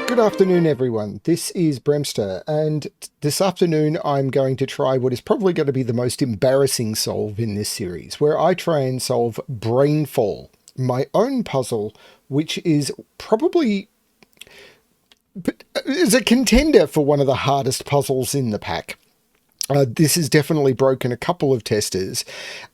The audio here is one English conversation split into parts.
Good afternoon, everyone. This is BremSter, and this afternoon I'm going to try what is probably going to be the most embarrassing solve in this series, where I try and solve Brainfall, my own puzzle, which is probably is a contender for one of the hardest puzzles in the pack. This has definitely broken a couple of testers,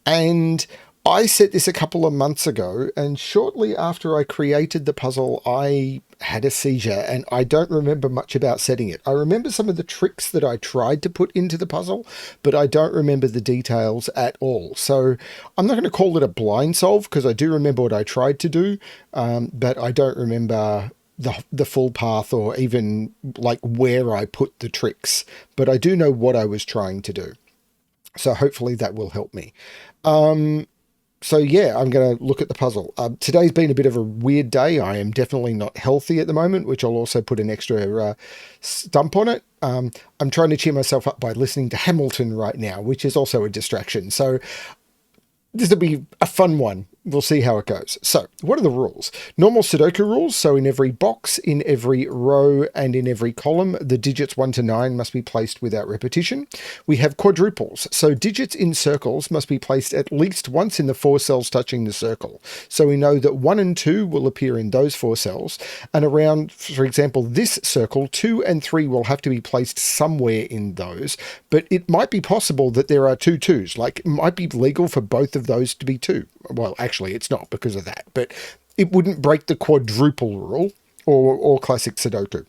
and I set this a couple of months ago, and shortly after I created the puzzle, I had a seizure, and I don't remember much about setting it. I remember some of the tricks that I tried to put into the puzzle, but I don't remember the details at all. So I'm not going to call it a blind solve, because I do remember what I tried to do, but I don't remember the full path or even like where I put the tricks, but I do know what I was trying to do. So hopefully that will help me. So yeah, I'm going to look at the puzzle. Today's been a bit of a weird day. I am definitely not healthy at the moment, which I'll also put an extra stump on it. I'm trying to cheer myself up by listening to Hamilton right now, which is also a distraction. So this will be a fun one. We'll see how it goes. So, what are the rules? Normal Sudoku rules. So in every box, in every row, and in every column, the digits 1 to 9 must be placed without repetition. We have quadruples. So digits in circles must be placed at least once in the 4 cells touching the circle. So we know that 1 and 2 will appear in those 4 cells. And around, for example, this circle, 2 and 3 will have to be placed somewhere in those. But it might be possible that there are 2 2s. Like, it might be legal for both of those to be 2. Well, actually, it's not because of that, but it wouldn't break the quadruple rule or classic Sudoku.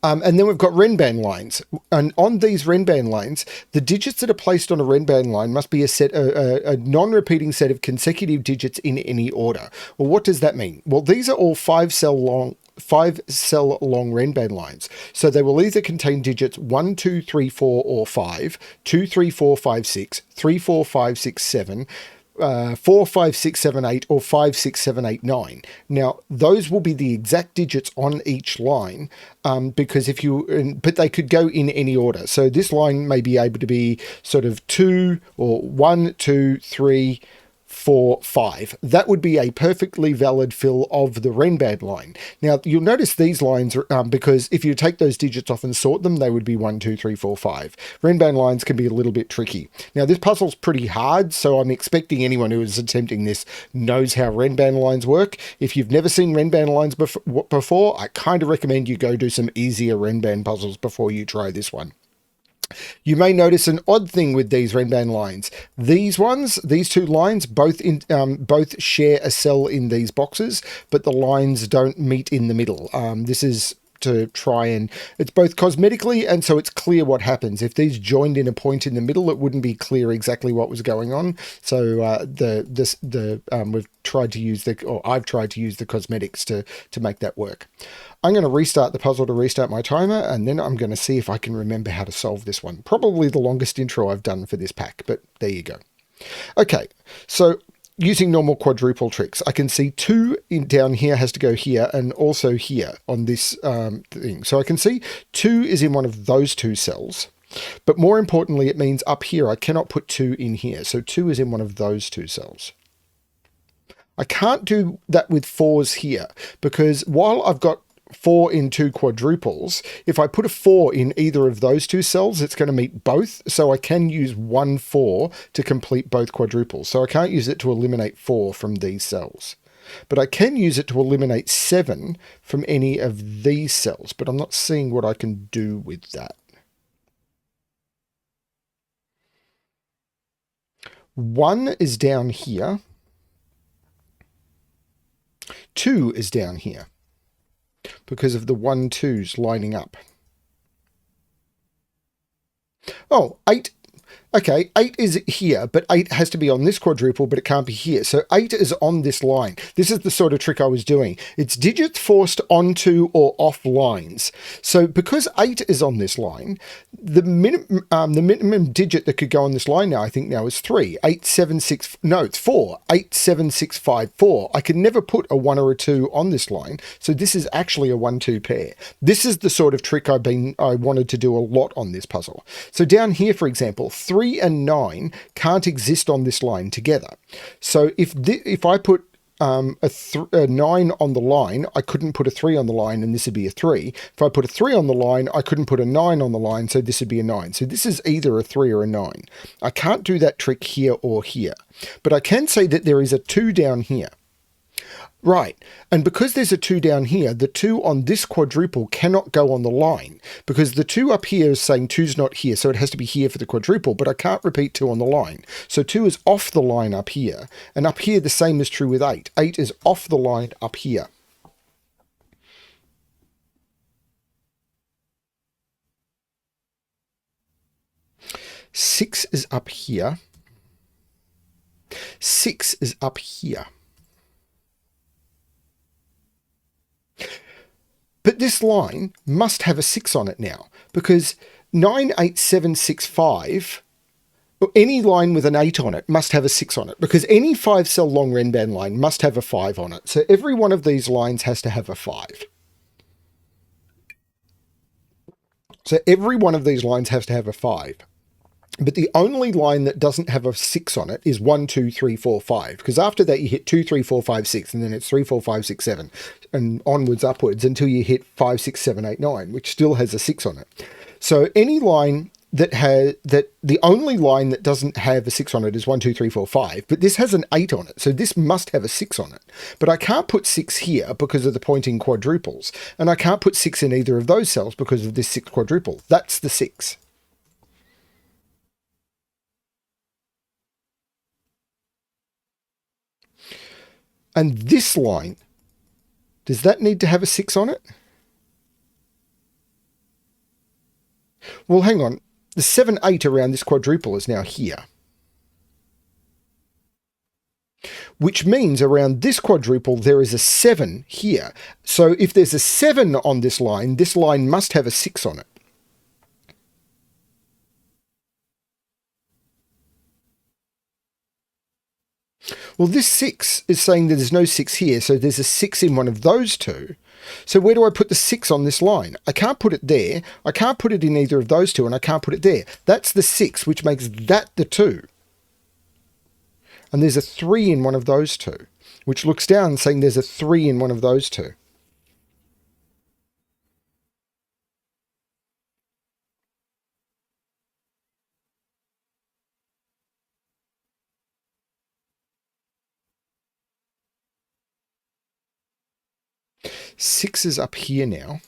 And then we've got Renban lines. And on these Renban lines, the digits that are placed on a Renban line must be a non-repeating set of consecutive digits in any order. Well, what does that mean? Well, these are all 5 cell long Renban lines. So they will either contain digits 1, 2, 3, 4, or 5, 2, 3, 4, 5, 6, 3, 4, 5, 6, 7, 4, 5, 6, 7, 8, or 5, 6, 7, 8, 9. Now, those will be the exact digits on each line, because but they could go in any order. So this line may be able to be sort of 2 or 1, 2, 3, 4, 5. That would be a perfectly valid fill of the Renban line. Now, you'll notice these lines, because if you take those digits off and sort them, they would be 1, 2, 3, 4, 5. Renban lines can be a little bit tricky. Now, this puzzle's pretty hard, so I'm expecting anyone who is attempting this knows how Renban lines work. If you've never seen Renban lines before, I kind of recommend you go do some easier Renban puzzles before you try this one. You may notice an odd thing with these Renban lines. These 2 lines, both share a cell in these boxes, but the lines don't meet in the middle. This is to try and it's both cosmetically and so it's clear what happens. If these joined in a point in the middle, it wouldn't be clear exactly what was going on. So I've tried to use the cosmetics to make that work. I'm going to restart the puzzle to restart my timer, and then I'm going to see if I can remember how to solve this one. Probably the longest intro I've done for this pack, but there you go. Okay, so using normal quadruple tricks, I can see 2 down here has to go here and also here on this thing. So I can see 2 is in one of those 2 cells. But more importantly, it means up here, I cannot put 2 in here. So 2 is in one of those 2 cells. I can't do that with 4s here, because while I've got 4 in 2 quadruples, if I put a 4 in either of those 2 cells, it's going to meet both. So I can use 1 4 to complete both quadruples. So I can't use it to eliminate 4 from these cells. But I can use it to eliminate 7 from any of these cells, but I'm not seeing what I can do with that. 1 is down here. 2 is down here, because of the 1 2s lining up. Oh, 8. Okay, 8 is here, but 8 has to be on this quadruple, but it can't be here. So 8 is on this line. This is the sort of trick I was doing. It's digits forced onto or off lines. So because 8 is on this line, the minimum digit that could go on this line now, I think now is 3. 8, 7, 6, no, it's 4. 8, 7, 6, 5, 4. I can never put a 1 or a 2 on this line. So this is actually a 1, 2 pair. This is the sort of trick I wanted to do a lot on this puzzle. So down here, for example, 3 and 9 can't exist on this line together. So if I put a 9 on the line, I couldn't put a 3 on the line, and this would be a 3. If I put a 3 on the line, I couldn't put a 9 on the line, so this would be a 9. So this is either a 3 or a 9. I can't do that trick here or here, but I can say that there is a 2 down here. Right, and because there's a 2 down here, the 2 on this quadruple cannot go on the line, because the 2 up here is saying 2's not here, so it has to be here for the quadruple, but I can't repeat 2 on the line. So 2 is off the line up here, and up here the same is true with 8. 8 is off the line up here. Six is up here. 6 is up here. But this line must have a 6 on it now, because 98765, any line with an 8 on it must have a 6 on it, because any 5-cell long Renban line must have a 5 on it. So every one of these lines has to have a 5. So every one of these lines has to have a 5. But the only line that doesn't have a 6 on it is 1, 2, 3, 4, 5. Because after that you hit 2, 3, 4, 5, 6, and then it's 3, 4, 5, 6, 7, and onwards, upwards, until you hit 5, 6, 7, 8, 9, which still has a 6 on it. So any line that the only line that doesn't have a 6 on it is 1, 2, 3, 4, 5, but this has an 8 on it, so this must have a 6 on it. But I can't put 6 here because of the pointing quadruples, and I can't put 6 in either of those cells because of this 6 quadruple. That's the 6. And this line, does that need to have a 6 on it? Well, hang on. The 7, 8 around this quadruple is now here. Which means around this quadruple there is a 7 here. So if there's a 7 on this line must have a 6 on it. Well, this 6 is saying that there's no 6 here, so there's a 6 in one of those two. So where do I put the 6 on this line? I can't put it there, I can't put it in either of those two, and I can't put it there. That's the 6, which makes that the 2. And there's a 3 in one of those two, which looks down saying there's a 3 in one of those two. Six is up here now.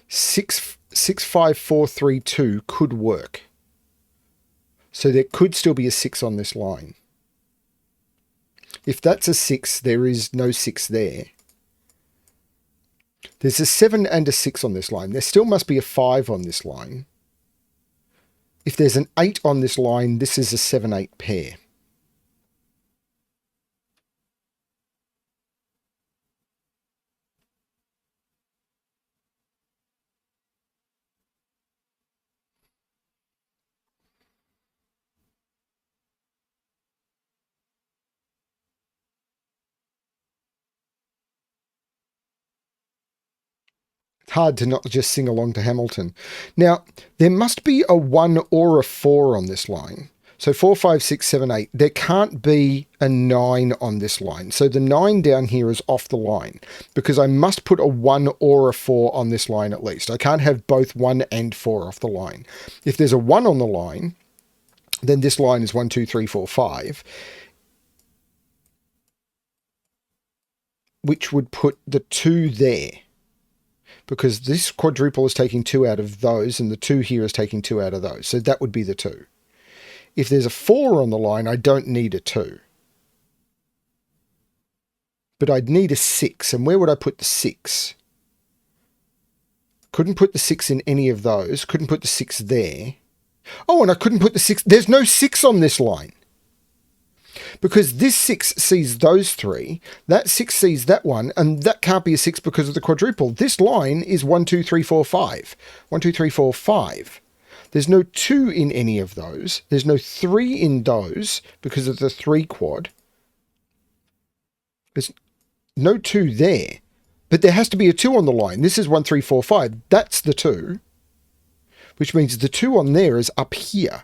6, 5, 4, 3, 2 could work. So there could still be a 6 on this line. If that's a 6, there is no 6 there. There's a 7 and a 6 on this line. There still must be a 5 on this line. If there's an 8 on this line, this is a 7, 8 pair. It's hard to not just sing along to Hamilton. Now, there must be a 1 or a 4 on this line. So 4, 5, 6, 7, 8. There can't be a 9 on this line. So the 9 down here is off the line because I must put a 1 or a 4 on this line at least. I can't have both 1 and 4 off the line. If there's a 1 on the line, then this line is 1, 2, 3, 4, 5, which would put the 2 there. Because this quadruple is taking 2 out of those, and the 2 here is taking 2 out of those. So that would be the 2. If there's a 4 on the line, I don't need a 2. But I'd need a 6. And where would I put the 6? Couldn't put the 6 in any of those. Couldn't put the 6 there. Oh, and I couldn't put the 6. There's no 6 on this line. Because this 6 sees those 3, that 6 sees that one, and that can't be a 6 because of the quadruple. This line is 1, 2, 3, 4, 5. 1, 2, 3, 4, 5. There's no 2 in any of those. There's no 3 in those because of the 3 quad. There's no 2 there. But there has to be a 2 on the line. This is 1, 3, 4, 5. That's the 2. Which means the 2 on there is up here.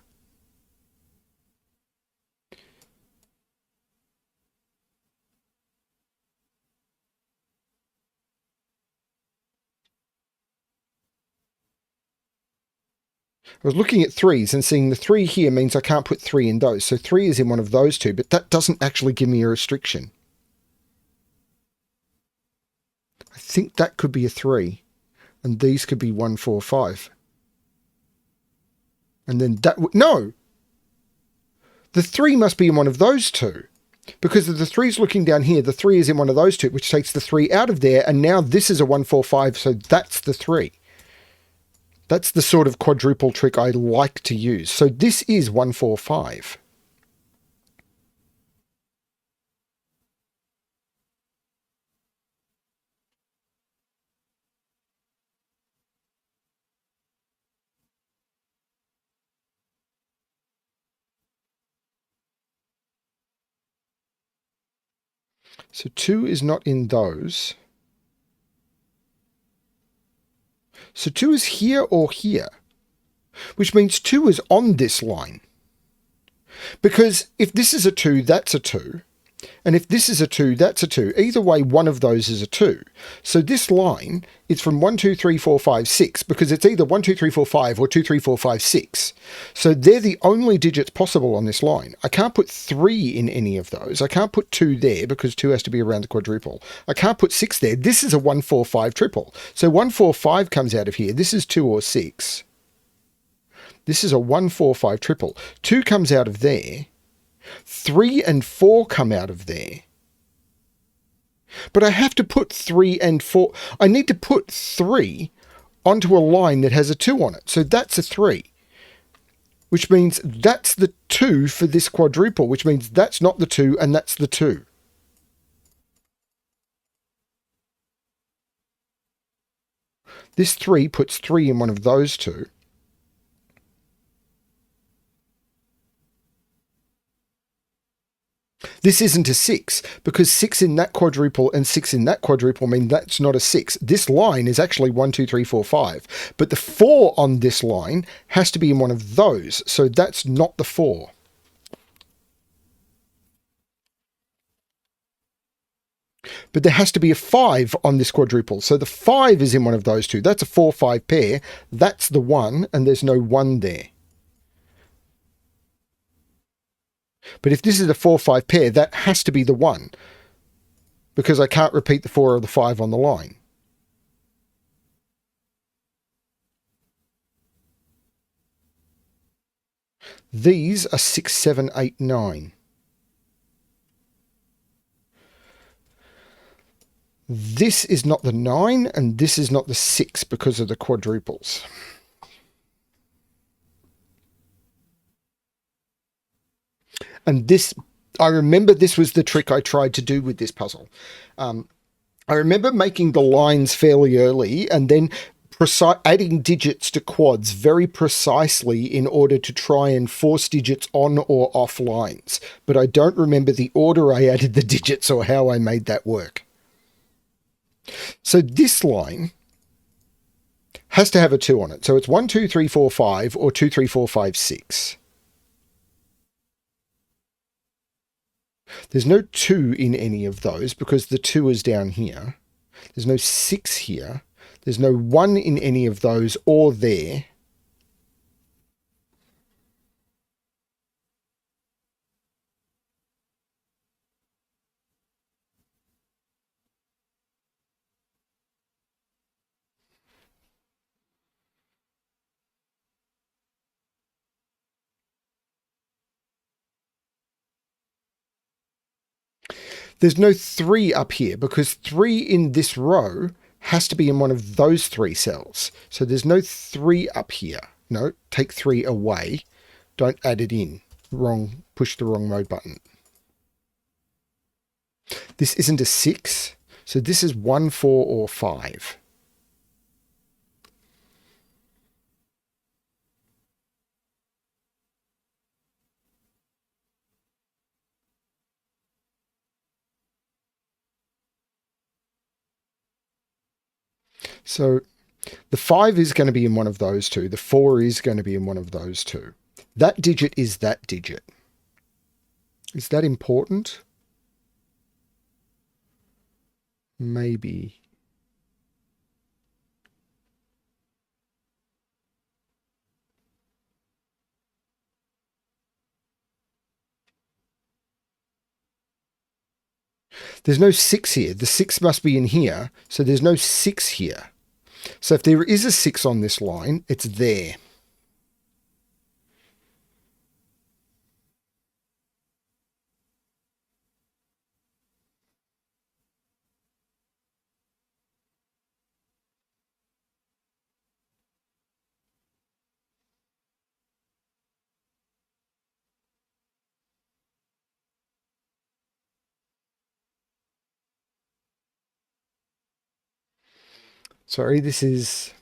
I was looking at threes and seeing the 3 here means I can't put 3 in those. So 3 is in one of those two, but that doesn't actually give me a restriction. I think that could be a 3. And these could be 1, 4, 5. And then that no! The 3 must be in one of those two. Because of the 3's looking down here, the 3 is in one of those two, which takes the 3 out of there, and now this is a 1, 4, 5, so that's the 3. That's the sort of quadruple trick I like to use. So this is 1, 4, 5. So 2 is not in those. So 2 is here or here, which means 2 is on this line. Because if this is a 2, that's a 2. And if this is a 2, that's a 2. Either way, one of those is a 2. So this line is from 1, 2, 3, 4, 5, 6, because it's either 1, 2, 3, 4, 5 or 2, 3, 4, 5, 6. So they're the only digits possible on this line. I can't put 3 in any of those. I can't put 2 there because 2 has to be around the quadruple. I can't put 6 there. This is a 1, 4, 5 triple. So 1, 4, 5 comes out of here. This is 2 or 6. This is a 1, 4, 5 triple. 2 comes out of there. 3 and 4 come out of there. But I have to put 3 and 4. I need to put 3 onto a line that has a 2 on it. So that's a 3. Which means that's the 2 for this quadruple. Which means that's not the 2 and that's the 2. This 3 puts 3 in one of those two. This isn't a 6, because 6 in that quadruple and 6 in that quadruple mean that's not a 6. This line is actually 1, 2, 3, 4, 5. But the 4 on this line has to be in one of those, so that's not the 4. But there has to be a 5 on this quadruple, so the 5 is in one of those two. That's a 4, 5 pair. That's the 1, and there's no 1 there. But if this is a 4, 5 pair, that has to be the 1. Because I can't repeat the 4 or the 5 on the line. These are 6, 7, 8, 9. This is not the 9, and this is not the 6 because of the quadruples. And this, I remember this was the trick I tried to do with this puzzle. I remember making the lines fairly early and then adding digits to quads very precisely in order to try and force digits on or off lines. But I don't remember the order I added the digits or how I made that work. So this line has to have a 2 on it. So it's 1, 2, 3, 4, 5 or 2, 3, 4, 5, 6. There's no 2 in any of those because the 2 is down here. There's no 6 here. There's no 1 in any of those or there. There's no 3 up here because 3 in this row has to be in one of those 3 cells. So there's no 3 up here. No, take 3 away. Don't add it in. Wrong, push the wrong mode button. This isn't a 6, so this is 1, 4, or 5. So the 5 is going to be in one of those two. The 4 is going to be in one of those two. That digit is that digit. Is that important? Maybe. There's no 6 here. The 6 must be in here, so there's no 6 here. So if there is a 6 on this line, it's there. Sorry, this is...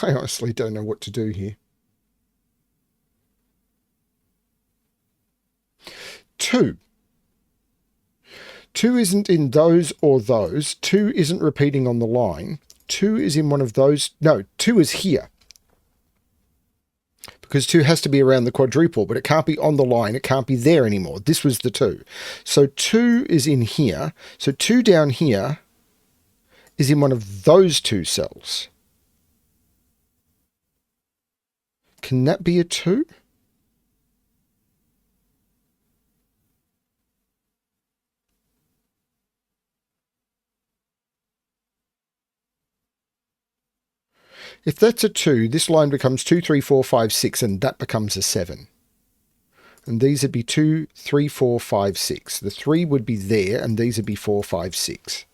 I honestly don't know what to do here. 2. 2 isn't in those or those. 2 isn't repeating on the line. 2 is in one of those. No, 2 is here. Because 2 has to be around the quadruple, but it can't be on the line. It can't be there anymore. This was the 2. So 2 is in here. So 2 down here is in one of those 2 cells. Can that be a 2? If that's a 2, this line becomes 2, 3, 4, 5, 6, and that becomes a 7. And these would be 2, 3, 4, 5, 6. The 3 would be there, and these would be 4, 5, 6.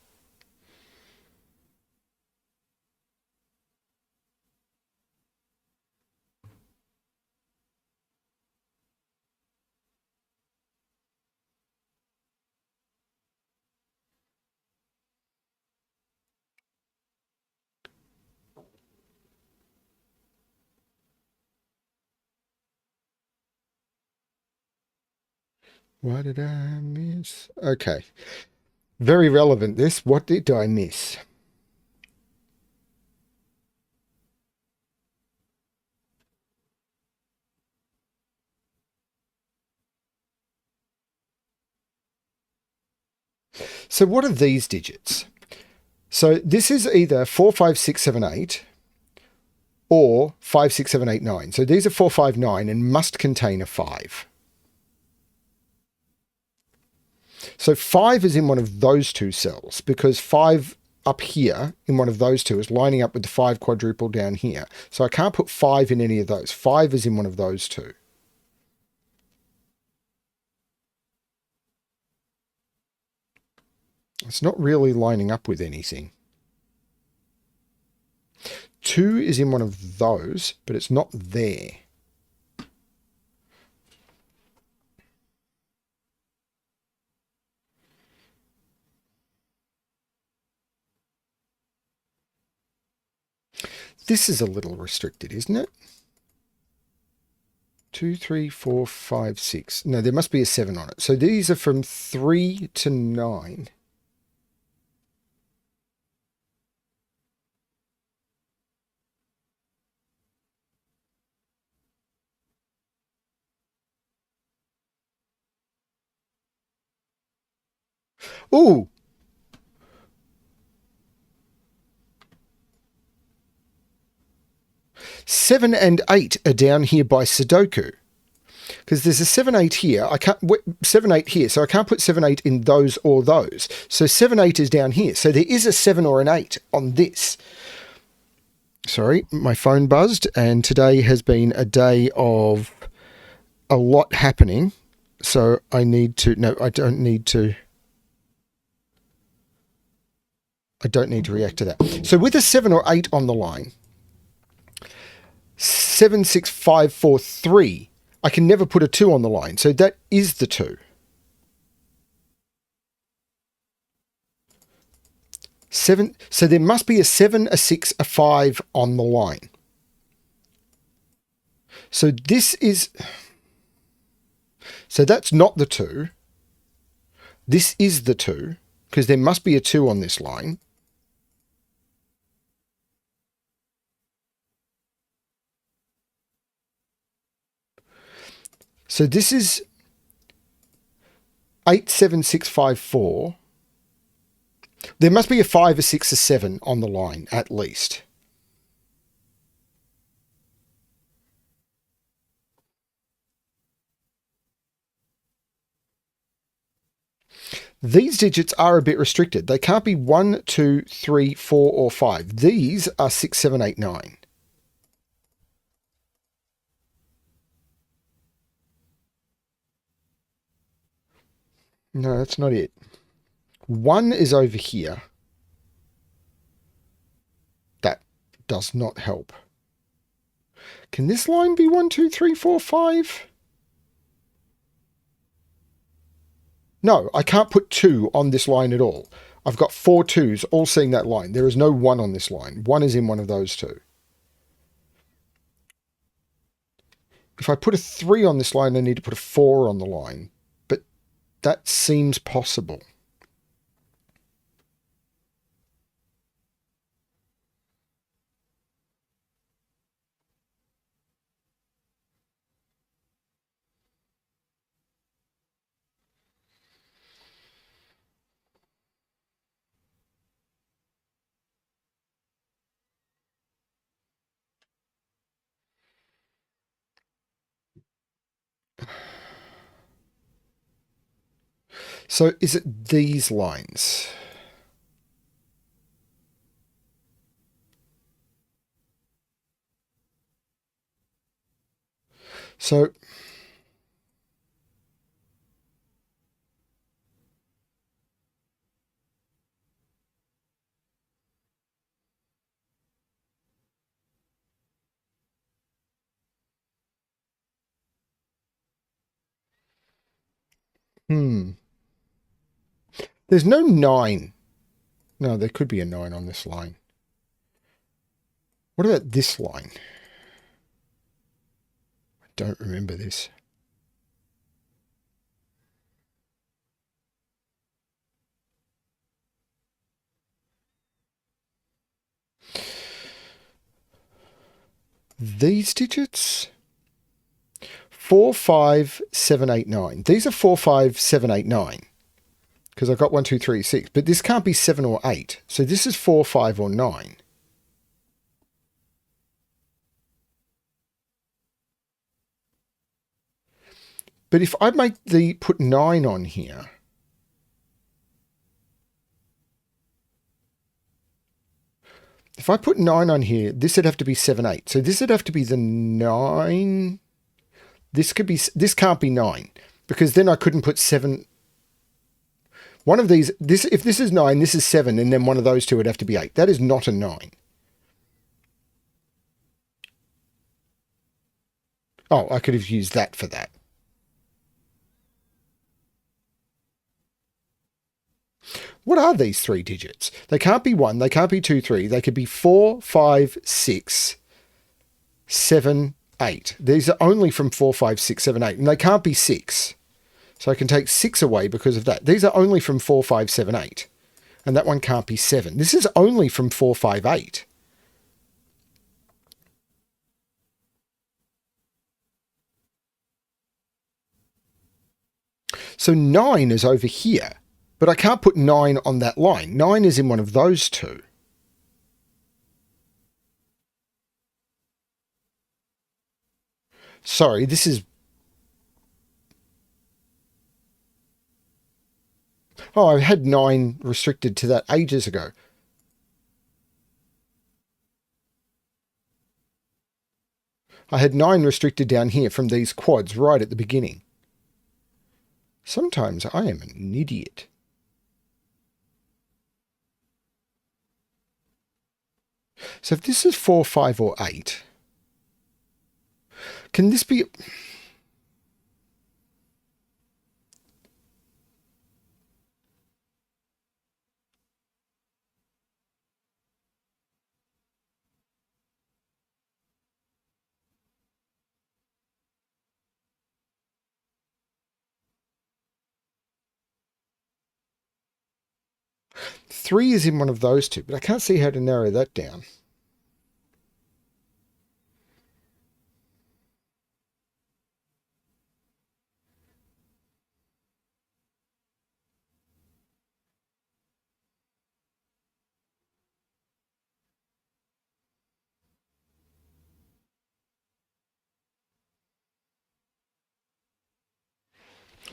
What did I miss? Okay. Very relevant, this. What did I miss? So what are these digits? So this is either 4, 5, 6, 7, 8 or 5, 6, 7, 8, 9. So these are 4, 5, 9 and must contain a 5. So 5 is in one of those 2 cells because 5 up here in one of those 2 is lining up with the 5 quadruple down here. So I can't put 5 in any of those. 5 is in one of those 2. It's not really lining up with anything. 2 is in one of those, but it's not there. This is a little restricted, isn't it? 2, 3, 4, 5, 6. No, there must be a 7 on it. So these are from 3 to 9. Ooh! Seven and 8 are down here by Sudoku. Because there's a 7, 8 here. I can't 7, 8 here, so I can't put 7, 8 in those or those. So 7, 8 is down here. So there is a 7 or an 8 on this. Sorry, my phone buzzed, and today has been a day of a lot happening. So I need to... No, I don't need to... I don't need to react to that. So with a 7 or 8 on the line, 7, 6, 5, 4, 3, I can never put a 2 on the line. So that is the 2. 7. So there must be a 7, a 6, a 5 on the line. So this is... So that's not the 2. This is the 2, because there must be a 2 on this line. So this is 8, 7, 6, 5, 4. There must be a 5, a 6, a 7 on the line, at least. These digits are a bit restricted. They can't be 1, 2, 3, 4, or 5. These are 6, 7, 8, 9. No, that's not it. 1 is over here. That does not help. Can this line be 1, 2, 3, 4, 5? No, I can't put 2 on this line at all. I've got 4 2s all seeing that line. There is no 1 on this line. 1 is in one of those two. If I put a 3 on this line, I need to put a 4 on the line. But that seems possible. So is it these lines? So there's no 9. No, there could be a 9 on this line. What about this line? I don't remember this. These digits? 4, 5, 7, 8, 9. These are 4, 5, 7, 8, 9. Because I've got 1, 2, 3, 6. But this can't be 7 or 8. So this is 4, 5, or 9. But if I put 9 on here, if I put 9 on here, this would have to be 7, 8. So this would have to be the 9. This can't be 9, because then I couldn't put 7. One of these, if this is 9, this is 7, and then one of those two would have to be 8. That is not a 9. Oh, I could have used that for that. What are these 3 digits? They can't be 1, they can't be 2, 3. They could be 4, 5, 6, 7, 8. These are only from 4, 5, 6, 7, 8. And they can't be 6. So I can take 6 away because of that. These are only from 4, 5, 7, 8. And that one can't be 7. This is only from 4, 5, 8. So 9 is over here. But I can't put 9 on that line. 9 is in one of those two. Sorry, this is... Oh, I had 9 restricted to that ages ago. I had 9 restricted down here from these quads right at the beginning. Sometimes I am an idiot. So if this is 4, 5, or 8, can this be... Three is in one of those two, but I can't see how to narrow that down.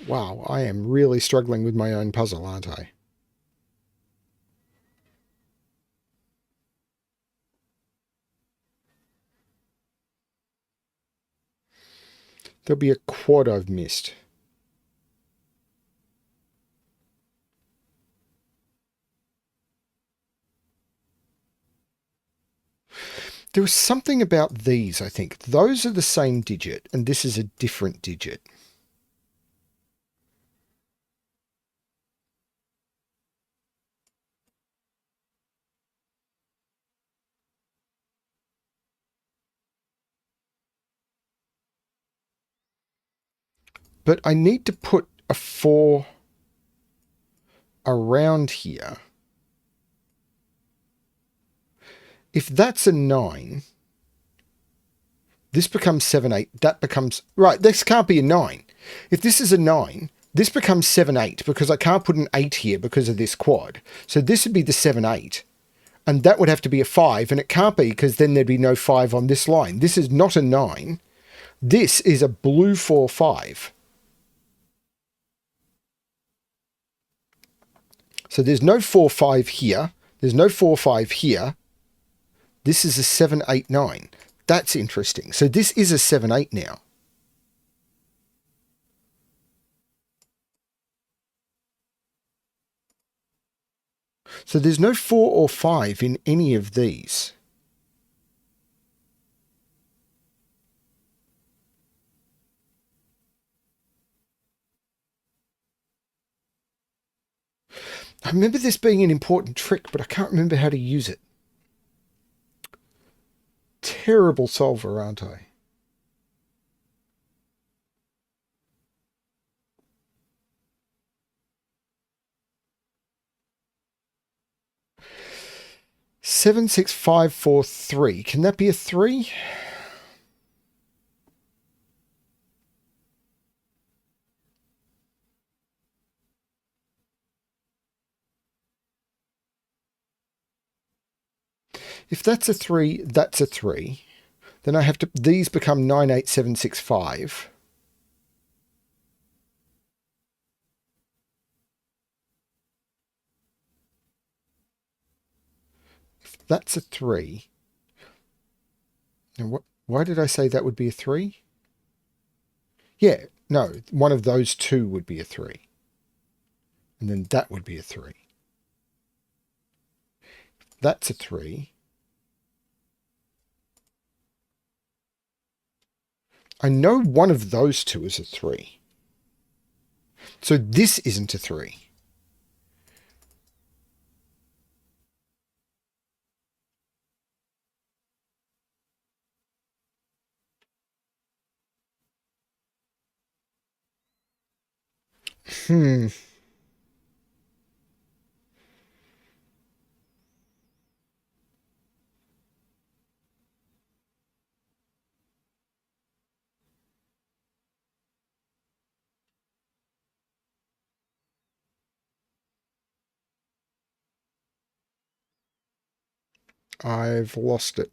Wow, I am really struggling with my own puzzle, aren't I? There'll be a quad I've missed. There was something about these, I think. Those are the same digit, and this is a different digit. But I need to put a 4 around here. If that's a 9, this becomes 7, 8. That becomes... Right, this can't be a 9. If this is a 9, this becomes 7, 8 because I can't put an 8 here because of this quad. So this would be the 7, 8. And that would have to be a 5, and it can't be because then there'd be no 5 on this line. This is not a 9. This is a blue 4, 5. So there's no 4, 5 here. There's no 4, 5 here. This is a 7, 8, 9. That's interesting. So this is a 7, 8 now. So there's no 4 or 5 in any of these. I remember this being an important trick, but I can't remember how to use it. Terrible solver, aren't I? Seven, 6, 5, 4, 3. Can that be a 3? If that's a 3, that's a 3. Then I have to... These become 9, 8, 7, 6, 5. If that's a 3... And why did I say that would be a 3? Yeah, no, one of those two would be a 3. And then that would be a 3. That's a 3. I know one of those two is a 3. So this isn't a 3. I've lost it.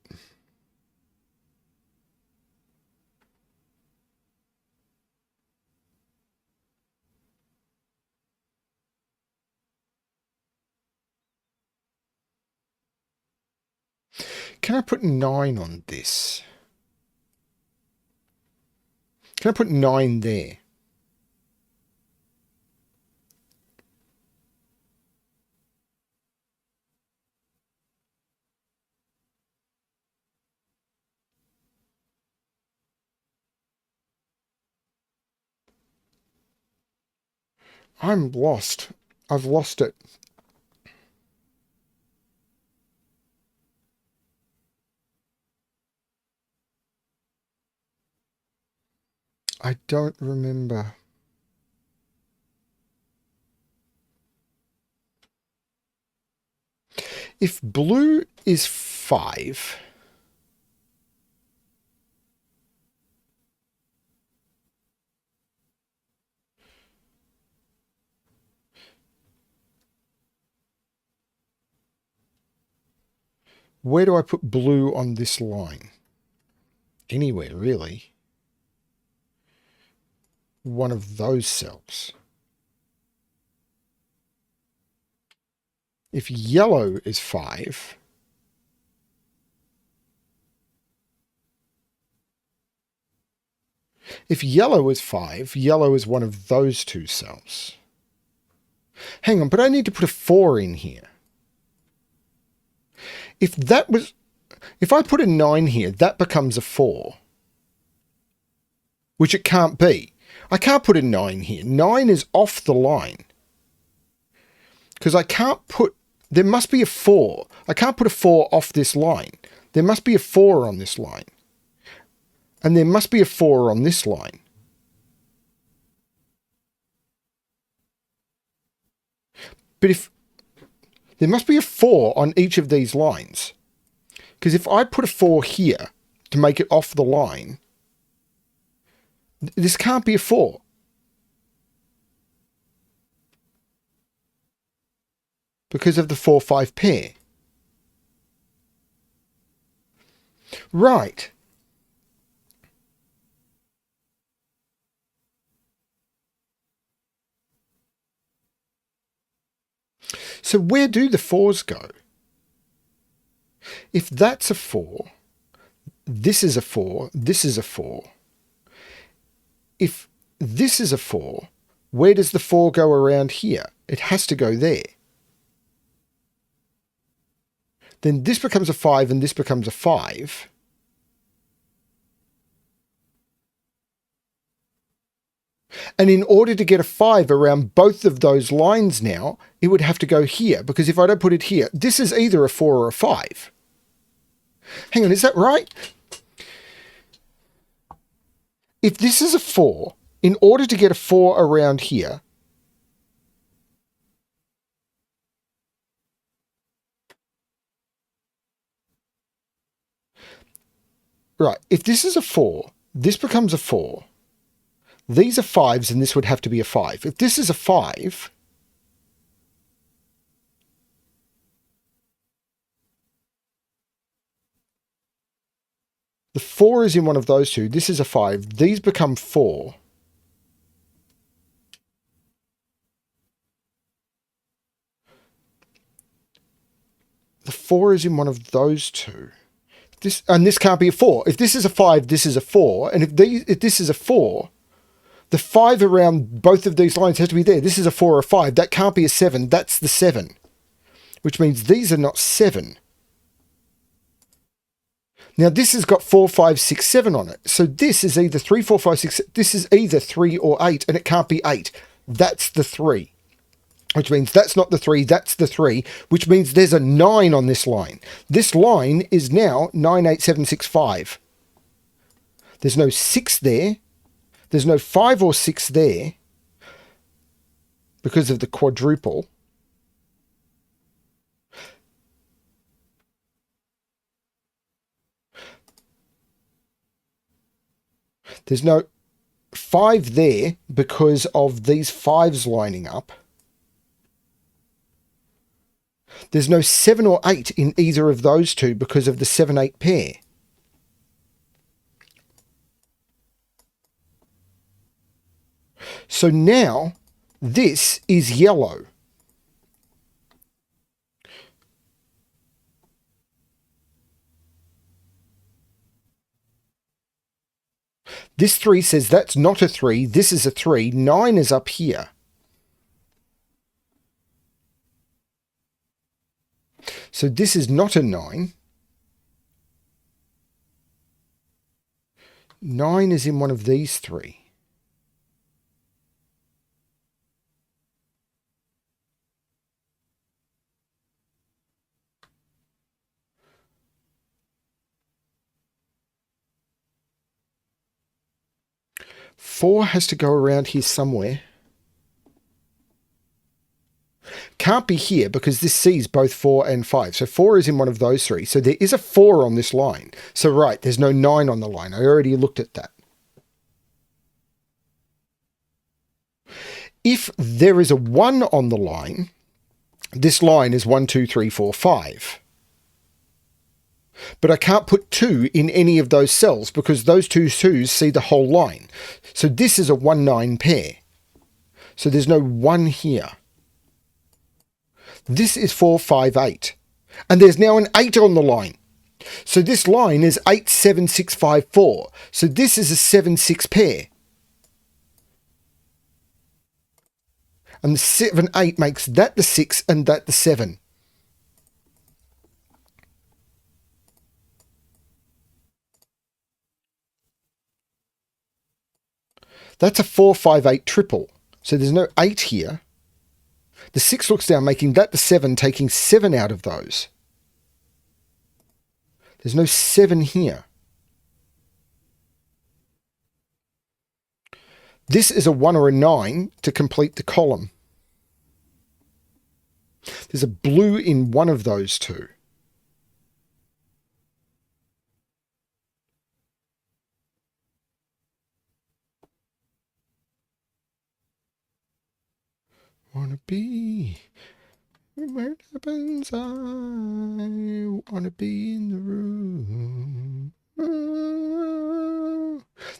Can I put 9 on this? Can I put 9 there? I'm lost. I've lost it. I don't remember. If blue is 5... Where do I put blue on this line? Anywhere, really. one of those cells. If yellow is 5, if yellow is 5, yellow is one of those two cells. Hang on, but I need to put a 4 in here. If I put a 9 here, that becomes a 4. Which it can't be. I can't put a 9 here. 9 is off the line. Because I can't put... There must be a 4. I can't put a 4 off this line. There must be a 4 on this line. And there must be a 4 on this line. But if... There must be a 4 on each of these lines. Because if I put a 4 here to make it off the line, this can't be a 4. Because of the 4-5 pair. Right. So where do the 4s go? If that's a 4, this is a 4, this is a 4. If this is a 4, where does the 4 go around here? It has to go there. Then this becomes a 5 and this becomes a 5. And in order to get a 5 around both of those lines now, it would have to go here. Because if I don't put it here, this is either a 4 or a 5. Hang on, is that right? If this is a 4, in order to get a 4 around here, right, if this is a 4, this becomes a 4. These are 5s and this would have to be a 5. If this is a 5, the 4 is in one of those two. This is a 5. These become 4. The 4 is in one of those two. This can't be a 4. If this is a 5, this is a 4. And if this is a 4, the 5 around both of these lines has to be there. This is a 4 or a 5. That can't be a 7. That's the 7. Which means these are not 7. Now this has got 4, 5, 6, 7 on it. So this is either 3, 4, 5, 6. This is either 3 or 8, and it can't be 8. That's the 3. Which means that's not the 3, that's the 3, which means there's a 9 on this line. This line is now 9, 8, 7, 6, 5. There's no 6 there. There's no 5 or 6 there because of the quadruple. There's no 5 there because of these 5s lining up. There's no 7 or 8 in either of those two because of the 7-8 pair. So now this is yellow. This 3 says that's not a 3. This is a 3. 9 is up here. So this is not a 9. 9 is in one of these 3. Four has to go around here somewhere. Can't be here because this sees both 4 and 5. So 4 is in one of those 3. So there is a 4 on this line. So right, there's no 9 on the line. I already looked at that. If there is a 1 on the line, this line is 1, 2, 3, 4, 5. But I can't put 2 in any of those cells because those two 2's see the whole line. So this is a 1-9 pair. So there's no 1 here. This is 4-5-8. And there's now an 8 on the line. So this line is 8-7-6-5-4. So this is a 7-6 pair. And the 7-8 makes that the 6 and that the 7. That's a 4-5-8 triple. So there's no 8 here. The 6 looks down, making that the 7, taking 7 out of those. There's no 7 here. This is a 1 or a 9 to complete the column. There's a blue in one of those two. Wanna be where it happens, I wanna be in the room.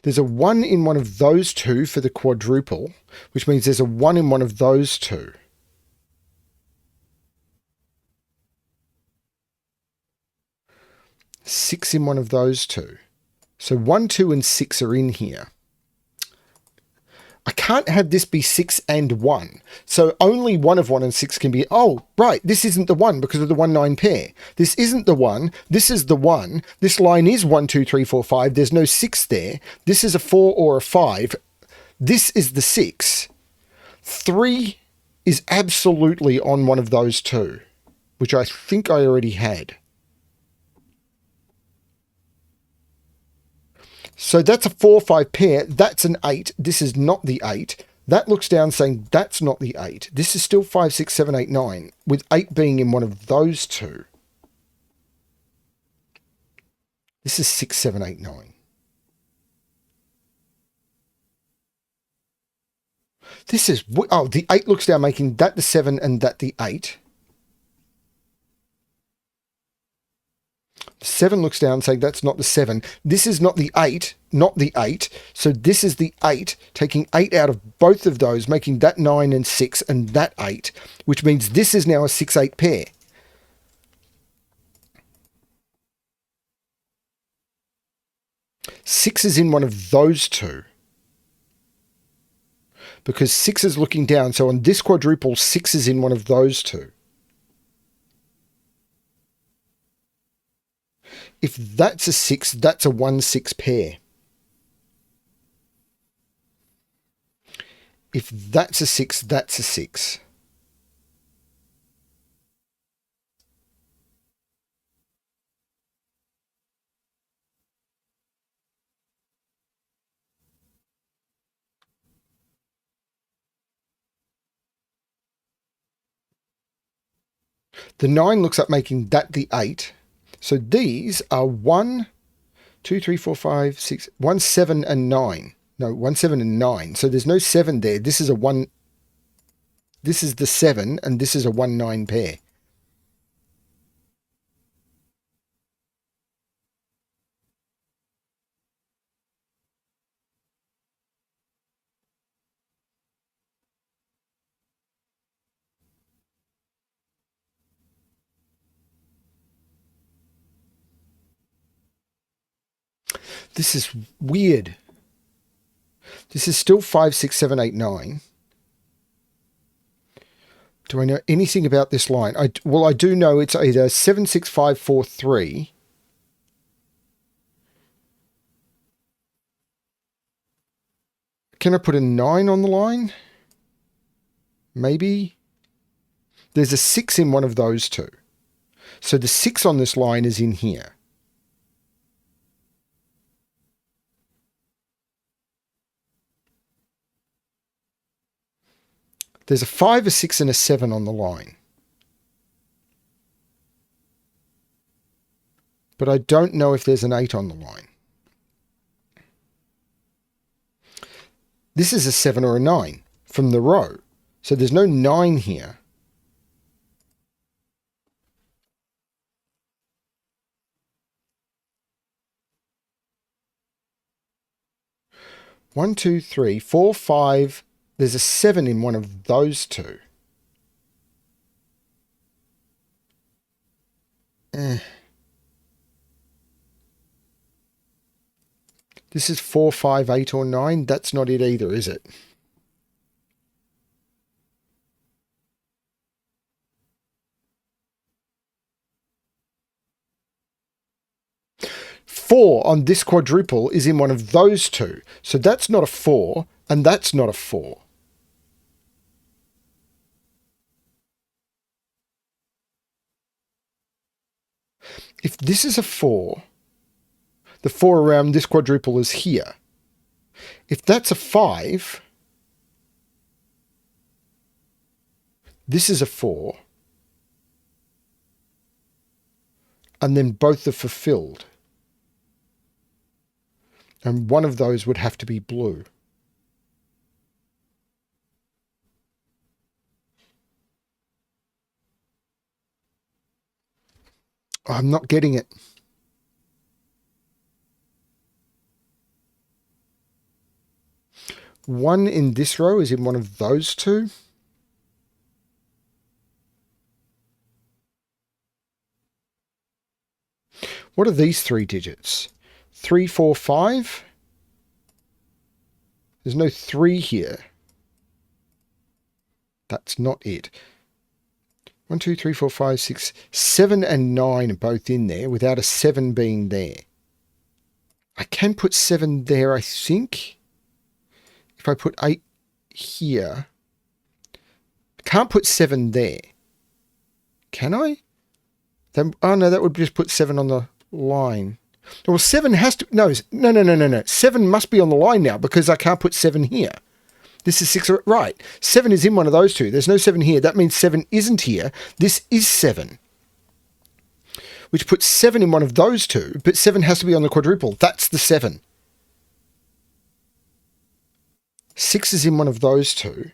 There's a 1 in one of those two for the quadruple, which means there's a 1 in one of those two. Six in one of those two. So 1, 2, and 6 are in here. I can't have this be 6 and 1. So only one of 1 and 6 can be, oh, right, this isn't the 1 because of the 1-9 pair. This isn't the 1. This is the 1. This line is 1, 2, 3, 4, 5. There's no 6 there. This is a 4 or a 5. This is the 6. 3 is absolutely on one of those two, which I think I already had. So that's a 4-5 pair. That's an 8. This is not the 8. That looks down saying that's not the 8. This is still 5, 6, 7, 8, 9, with 8 being in one of those two. This is 6, 7, 8, 9. This is, oh, the 8 looks down making that the 7 and that the 8. 7 looks down saying that's not the 7. This is not the 8, not the 8. So this is the 8, taking 8 out of both of those, making that 9 and 6 and that 8, which means this is now a 6-8 pair. Six is in one of those two. Because 6 is looking down, so on this quadruple, 6 is in one of those two. If that's a 6, that's a 1-6 pair. If that's a 6, that's a 6. The 9 looks like making that the 8. So these are 1, 2, 3, 4, 5, 6, 1, 7, and 9. No, 1, 7, and 9. So there's no 7 there. This is a 1. This is the 7, and this is a 1-9 pair. This is weird. This is still 5, 6, 7, 8, 9. Do I know anything about this line? Well, I do know it's either 7, 6, 5, 4, 3. Can I put a 9 on the line? Maybe. There's a 6 in one of those two. So the 6 on this line is in here. There's a 5, a 6, and a 7 on the line. But I don't know if there's an 8 on the line. This is a 7 or a 9 from the row. So there's no 9 here. 1, 2, 3, 4, 5. There's a 7 in one of those two. This is 4, 5, 8, or 9. That's not it either, is it? Four on this quadruple is in one of those two. So that's not a 4, and that's not a 4. If this is a 4, the 4 around this quadruple is here. If that's a 5, this is a 4, and then both are fulfilled. And one of those would have to be blue. I'm not getting it. One in this row is in one of those two. What are these 3 digits? 3, 4, 5? There's no 3 here. That's not it. 1, 2, 3, 4, 5, 6, 7 and 9 are both in there without a 7 being there. I can put 7 there, I think. If I put 8 here. I can't put 7 there. Can I? Then, oh no, that would just put 7 on the line. Well, 7 has to... No. 7 must be on the line now because I can't put 7 here. This is 6, right. 7 is in one of those two. There's no 7 here. That means 7 isn't here. This is 7. Which puts 7 in one of those two, but 7 has to be on the quadruple. That's the 7. 6 is in one of those two.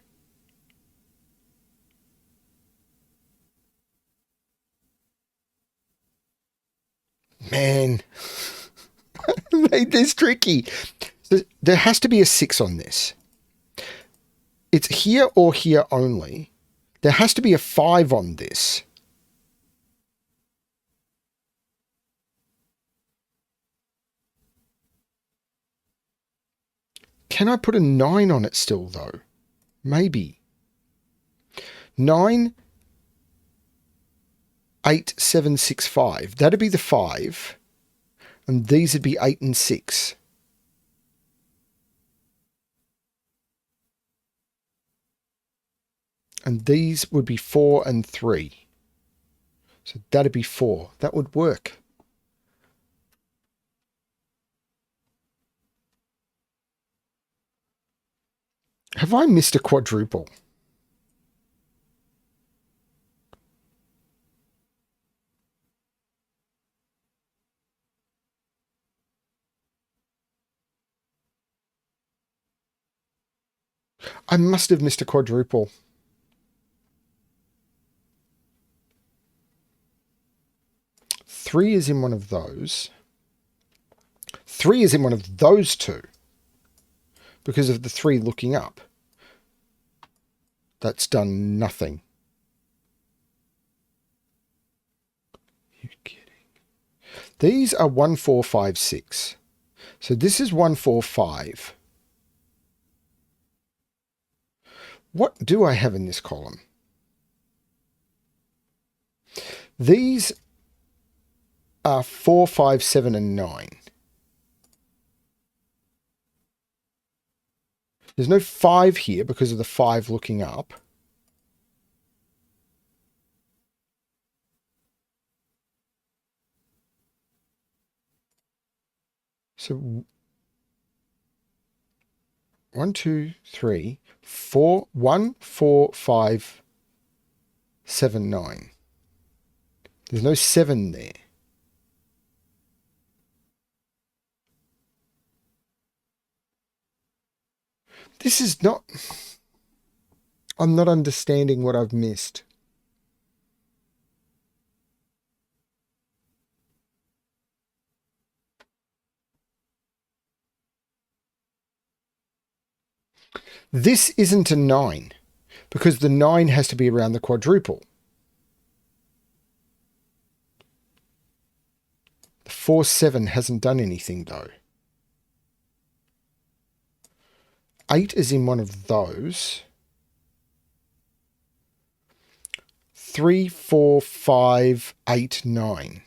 Man, made this tricky. There has to be a 6 on this. It's here or here only. There has to be a 5 on this. Can I put a 9 on it still, though? Maybe. 9, 8, 7, 6, 5. That'd be the 5. And these would be 8 and 6. And these would be 4 and 3. So that'd be 4. That would work. Have I missed a quadruple? I must have missed a quadruple. Three is in one of those. 3 is in one of those two. Because of the 3 looking up. That's done nothing. You're kidding. These are 1, 4, 5, 6. So this is 1, 4, 5. What do I have in this column? These are 4, 5, 7, and 9. There's no 5 here because of the 5 looking up. So 1, 2, 3, 4, 1, 4, 5, 7, 9. There's no 7 there. This is not... I'm not understanding what I've missed. This isn't a 9 because the 9 has to be around the quadruple. The 4, 7 hasn't done anything though. 8 is in one of those. 3, 4, 5, 8, 9.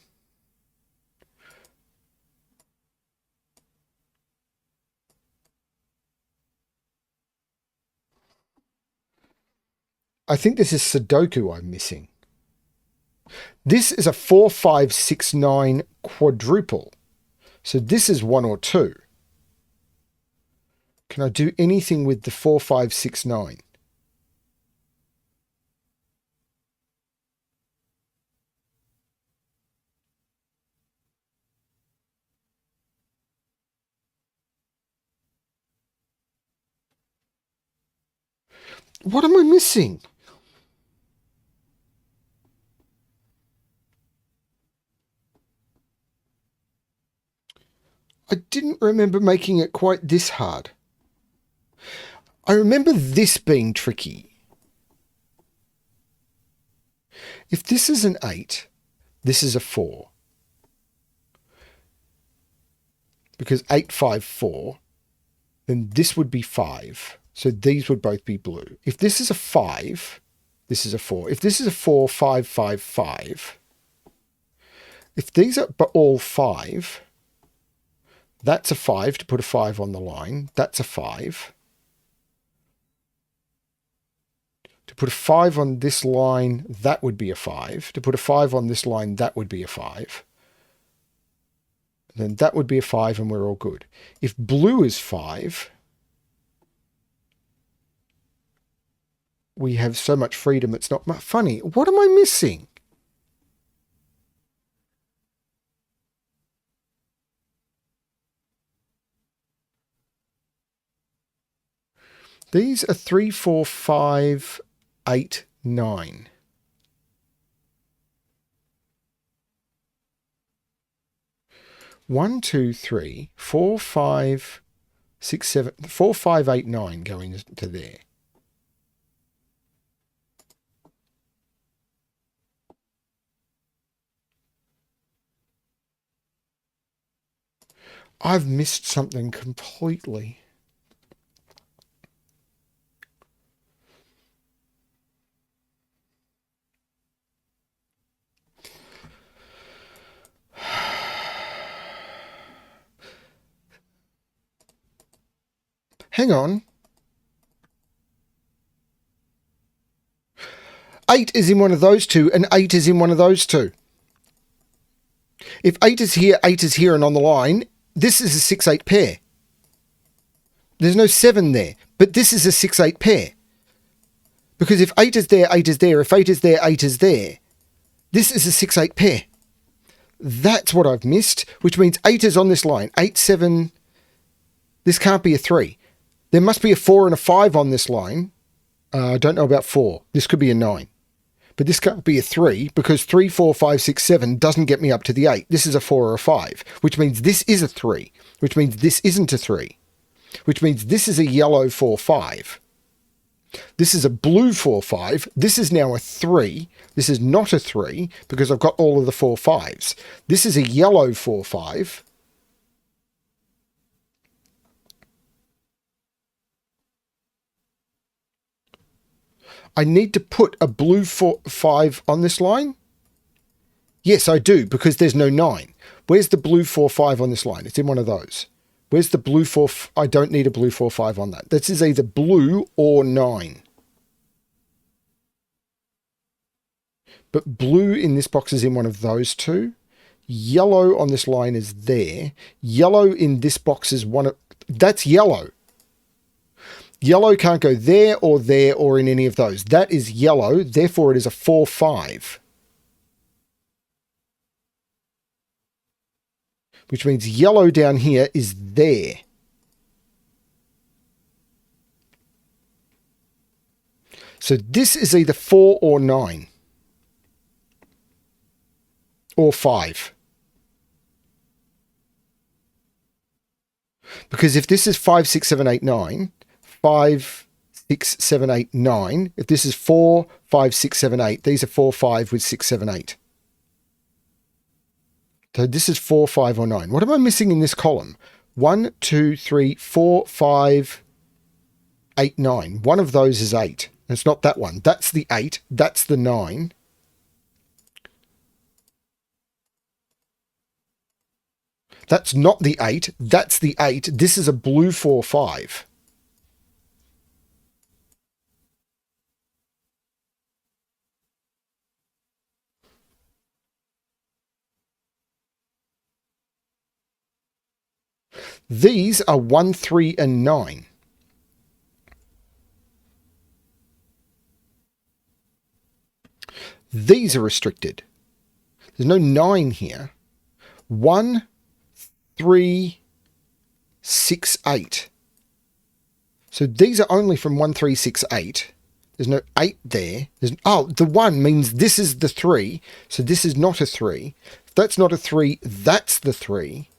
I think this is Sudoku I'm missing. This is a 4, 5, 6, 9 quadruple. So this is 1 or 2. Can I do anything with the 4, 5, 6, 9? What am I missing? I didn't remember making it quite this hard. I remember this being tricky. If this is an 8, this is a 4. Because 8, 5, 4, then this would be 5. So these would both be blue. If this is a 5, this is a 4. If this is a 4, 5, 5, 5. If these are all 5, that's a 5 to put a 5 on the line. That's a 5. To put a 5 on this line, that would be a 5. To put a 5 on this line, that would be a 5. And then that would be a 5 and we're all good. If blue is 5, we have so much freedom it's not funny. What am I missing? These are 3, 4, 5, 8, 9. One, two, three, 4, 5, 6, 7, 4, 5, 8, 9 going to there. I've missed something completely. Hang on. 8 is in one of those two, and 8 is in one of those two. If 8 is here, and on the line, this is a 6, 8 pair. There's no 7 there, but this is a 6, 8 pair. Because if 8 is there, 8 is there. If 8 is there, 8 is there. This is a 6, 8 pair. That's what I've missed, which means 8 is on this line. 8, 7. This can't be a 3. There must be a 4 and a 5 on this line. I don't know about 4. This could be a 9. But this can't be a 3 because 3, 4, 5, 6, 7 doesn't get me up to the 8. This is a 4 or a 5, which means this is a 3, which means this isn't a 3, which means this is a yellow 4, 5. This is a blue 4, 5. This is now a 3. This is not a 3 because I've got all of the 4, 5s. This is a yellow 4, 5. I need to put a blue 4, 5 on this line? Yes, I do, because there's no 9. Where's the blue 4, 5 on this line? It's in one of those. Where's the blue 4? I don't need a blue 4, 5 on that. This is either blue or 9. But blue in this box is in one of those two. Yellow on this line is there. Yellow in this box is one of... That's yellow. Yellow can't go there or in any of those. That is yellow, therefore it is a 4, 5. Which means yellow down here is there. So this is either 4 or 9. Or 5. Because if this is 5, 6, 7, 8, 9... 5 6, 7, 8, 9. If this is 4, 5, 6, 7, 8, these are 4, 5 with 6, 7, 8. So this is 4, 5, or 9. What am I missing in this column? 1, 2, 3, 4, 5, 8, 9. One of those is 8. It's not that one. That's the 8. That's the 9. That's not the 8. That's the 8. This is a blue 4, 5. These are 1, 3, and 9. These are restricted. There's no 9 here. 1, 3, 6, 8. So these are only from 1, 3, 6, 8. There's no 8 there. The 1 means this is the 3. So this is not a 3. If that's not a 3, that's the 3.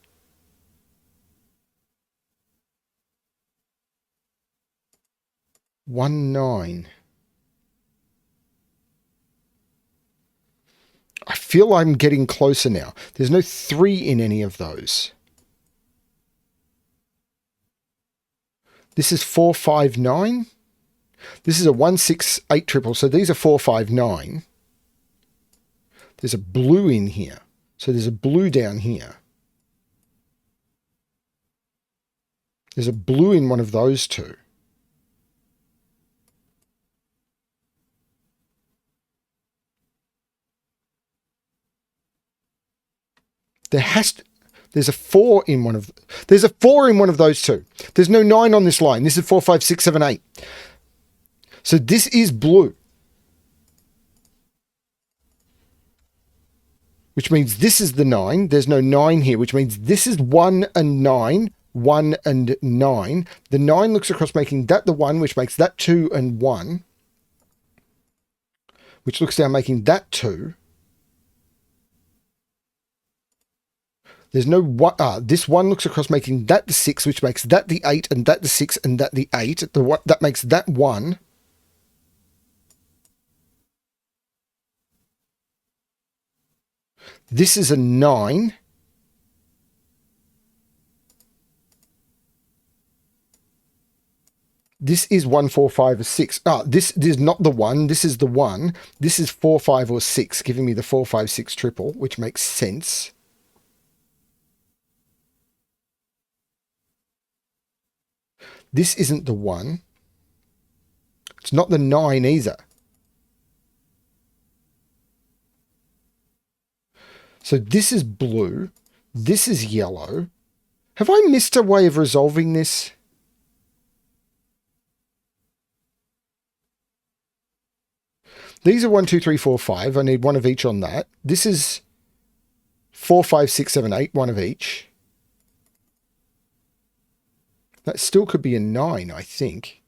One, 9. I feel I'm getting closer now. There's no 3 in any of those. This is 4, 5, 9. This is a 1, 6, 8 triple. So these are 4, 5, 9. There's a blue in here. So there's a blue down here. There's a blue in one of those two. There's a 4 in one of those two. There's no 9 on this line. This is 4, 5, 6, 7, 8. So this is blue. Which means this is the 9. There's no 9 here, which means this is 1 and 9. 1 and 9. The 9 looks across, making that the 1, which makes that 2 and 1. Which looks down, making that 2. There's no this 1 looks across, making that the 6, which makes that the 8, and that the 6, and that the 8. That makes that 1. This is a 9. This is 1, 4, 5, or 6. This is not the 1. This is the 1. This is 4, 5, or 6, giving me the 4, 5, 6 triple, which makes sense. This isn't the 1. It's not the 9 either. So this is blue. This is yellow. Have I missed a way of resolving this? These are 1, 2, 3, 4, 5. I need one of each on that. This is 4, 5, 6, 7, 8. One of each. That still could be a 9, I think.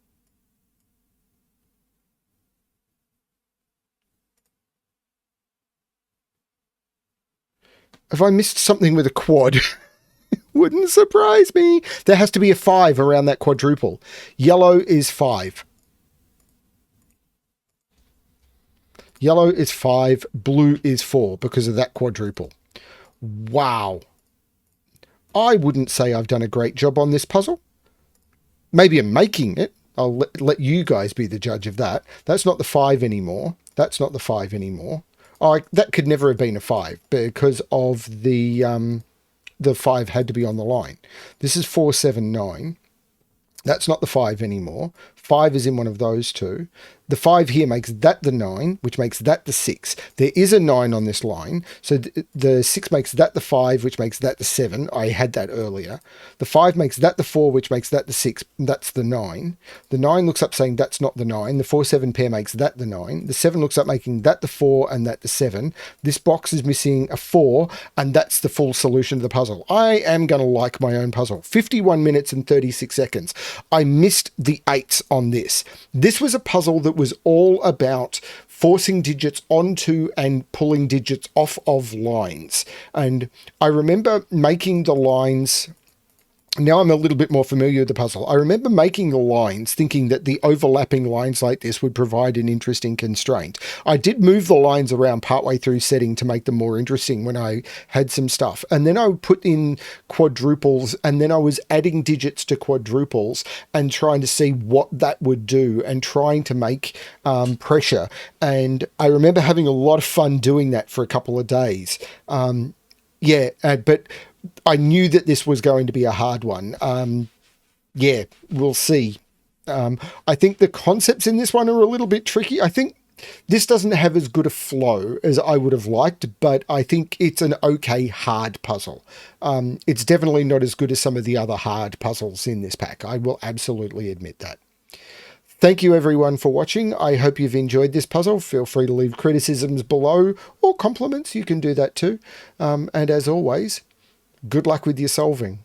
Have I missed something with a quad? Wouldn't surprise me. There has to be a 5 around that quadruple. Yellow is 5. Yellow is 5. Blue is 4 because of that quadruple. Wow. I wouldn't say I've done a great job on this puzzle. Maybe I'm making it. I'll let you guys be the judge of that. That's not the 5 anymore. That's not the 5 anymore. That could never have been a 5 because of the 5 had to be on the line. This is 4, 7, 9. That's not the 5 anymore. 5 is in one of those two. The 5 here makes that the 9, which makes that the 6. There is a 9 on this line. So the 6 makes that the 5, which makes that the 7. I had that earlier. The 5 makes that the 4, which makes that the 6. That's the 9. The 9 looks up saying that's not the 9. The 4, 7 pair makes that the 9. The 7 looks up making that the 4 and that the 7. This box is missing a 4, and that's the full solution to the puzzle. I am going to like my own puzzle. 51 minutes and 36 seconds. I missed the 8s on this. This was a puzzle that was all about forcing digits onto and pulling digits off of lines. And I remember making the lines Now I'm a little bit more familiar with the puzzle. I remember making the lines, thinking that the overlapping lines like this would provide an interesting constraint. I did move the lines around partway through setting to make them more interesting when I had some stuff. And then I would put in quadruples, and then I was adding digits to quadruples and trying to see what that would do and trying to make pressure. And I remember having a lot of fun doing that for a couple of days. But I knew that this was going to be a hard one. Yeah, we'll see. I think the concepts in this one are a little bit tricky. I think this doesn't have as good a flow as I would have liked, but I think it's an okay hard puzzle. It's definitely not as good as some of the other hard puzzles in this pack. I will absolutely admit that. Thank you everyone for watching. I hope you've enjoyed this puzzle. Feel free to leave criticisms below or compliments. You can do that too. And as always, good luck with your solving.